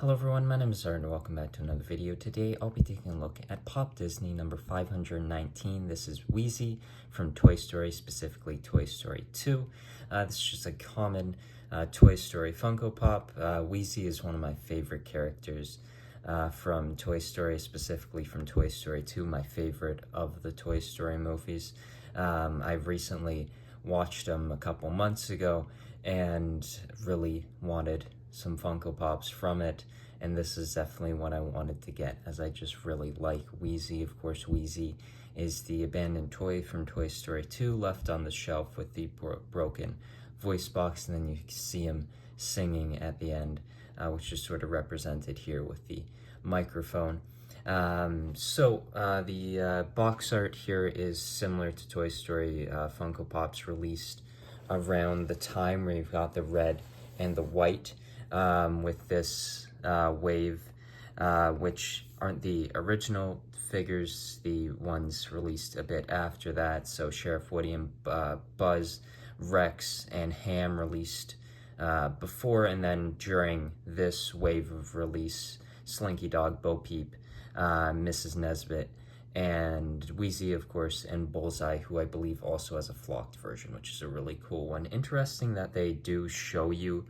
Hello everyone, my name is Art and welcome back to another video. Today I'll be taking a look at Pop Disney number 519. This is Wheezy from Toy Story, specifically Toy Story 2. This is just a common Toy Story Funko Pop. Wheezy is one of my favorite characters from Toy Story, specifically from Toy Story 2, my favorite of the Toy Story movies. I've recently watched them a couple months ago and really wanted some Funko Pops from it, and this is definitely what I wanted to get, as I just really like Wheezy. Of course, Wheezy is the abandoned toy from Toy Story 2, left on the shelf with the broken voice box, and then you see him singing at the end, which is sort of represented here with the microphone. The box art here is similar to Toy Story Funko Pops released around the time where you've got the red and the white, with this wave, which aren't the original figures, the ones released a bit after that. So Sheriff Woody and Buzz, Rex, and Ham released before, and then during this wave of release, Slinky Dog, Bo Peep, Mrs. Nesbit, and Wheezy, of course, and Bullseye, who I believe also has a flocked version, which is a really cool one. Interesting that they do show you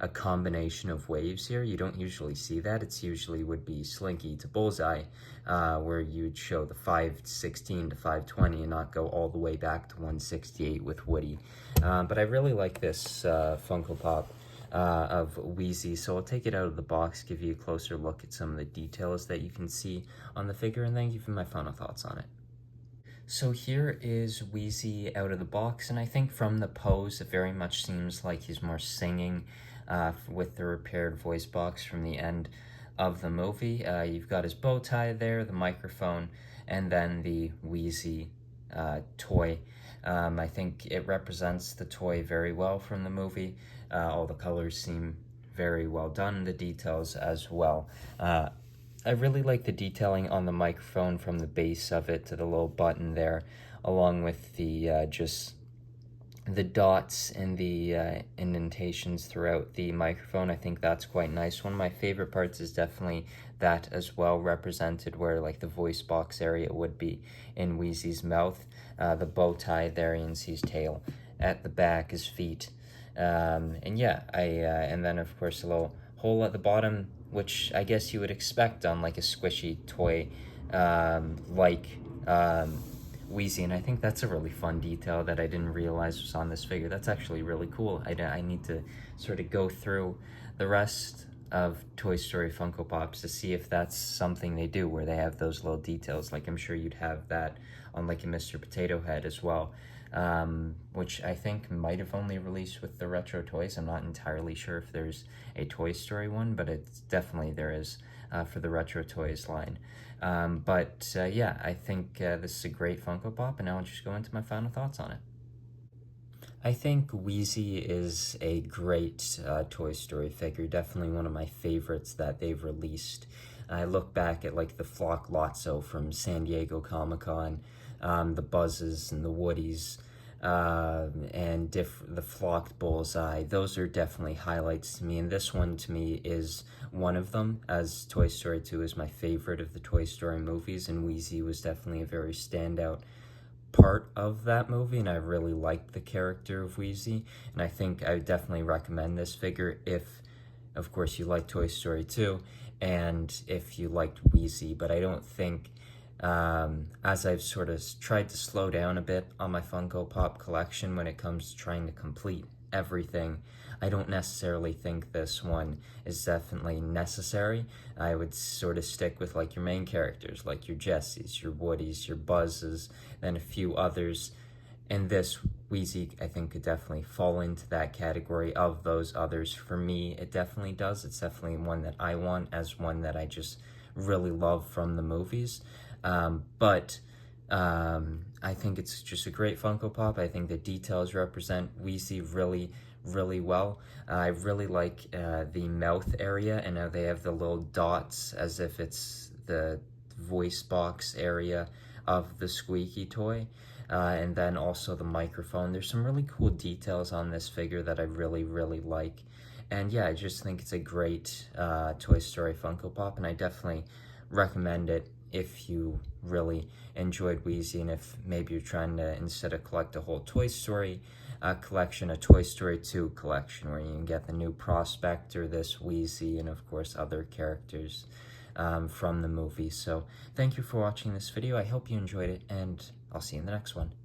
a combination of waves here. You don't usually see that. It's usually would be Slinky to Bullseye, where you'd show the 516 to 520 and not go all the way back to 168 with Woody. But I really like this Funko Pop of Wheezy, so I'll take it out of the box, give you a closer look at some of the details that you can see on the figure, and then give you my final thoughts on it. So here is Wheezy out of the box, and I think from the pose, it very much seems like he's more singing with the repaired voice box from the end of the movie. You've got his bow tie there, the microphone, and then the Wheezy toy. I think it represents the toy very well from the movie. All the colors seem very well done, the details as well. I really like the detailing on the microphone, from the base of it to the little button there, along with the just the dots and the indentations throughout the microphone. I think that's quite nice. One of my favorite parts is definitely that as well, represented where like the voice box area would be in Wheezy's mouth. The bow tie there, you can see his tail at the back, his feet. And yeah, and then of course a little hole at the bottom, which I guess you would expect on like a squishy toy like Wheezy, and I think that's a really fun detail that I didn't realize was on this figure. That's actually really cool. I need to sort of go through the rest of Toy Story Funko Pops to see if that's something they do, where they have those little details. Like I'm sure you'd have that on like a Mr. Potato Head as well, which I think might have only released with the retro toys. I'm not entirely sure if there's a Toy Story one, but it's definitely there is for the retro toys line. Yeah, I think this is a great Funko Pop, and now I'll just go into my final thoughts on it. I think Wheezy is a great Toy Story figure, definitely one of my favorites that they've released. I look back at like the Flock Lotso from San Diego Comic-Con, the Buzzes and the Woodies, and the flocked Bullseye. Those are definitely highlights to me, and this one to me is one of them, as Toy Story 2 is my favorite of the Toy Story movies, and Wheezy was definitely a very standout part of that movie, and I really liked the character of Wheezy, and I think I would definitely recommend this figure if, of course, you like Toy Story 2, and if you liked Wheezy. But I don't think, as I've sort of tried to slow down a bit on my Funko Pop collection when it comes to trying to complete everything, I don't necessarily think this one is definitely necessary. I would sort of stick with like your main characters, like your Jessies, your Woodies, your Buzzes, then a few others. And this Wheezy, I think, could definitely fall into that category of those others. For me, it definitely does. It's definitely one that I want, as one that I just really love from the movies. I think it's just a great Funko Pop. I think the details represent Wheezy really well. I really like the mouth area, and now they have the little dots as if it's the voice box area of the squeaky toy. And then also the microphone. There's some really cool details on this figure that I really like. And yeah, I just think it's a great Toy Story Funko Pop, and I definitely recommend it if you really enjoyed Wheezy, and if maybe you're trying to, instead of collect a whole Toy Story collection, a Toy Story 2 collection, where you can get the new Prospector, this Wheezy, and of course other characters from the movie. So thank you for watching this video. I hope you enjoyed it, and I'll see you in the next one.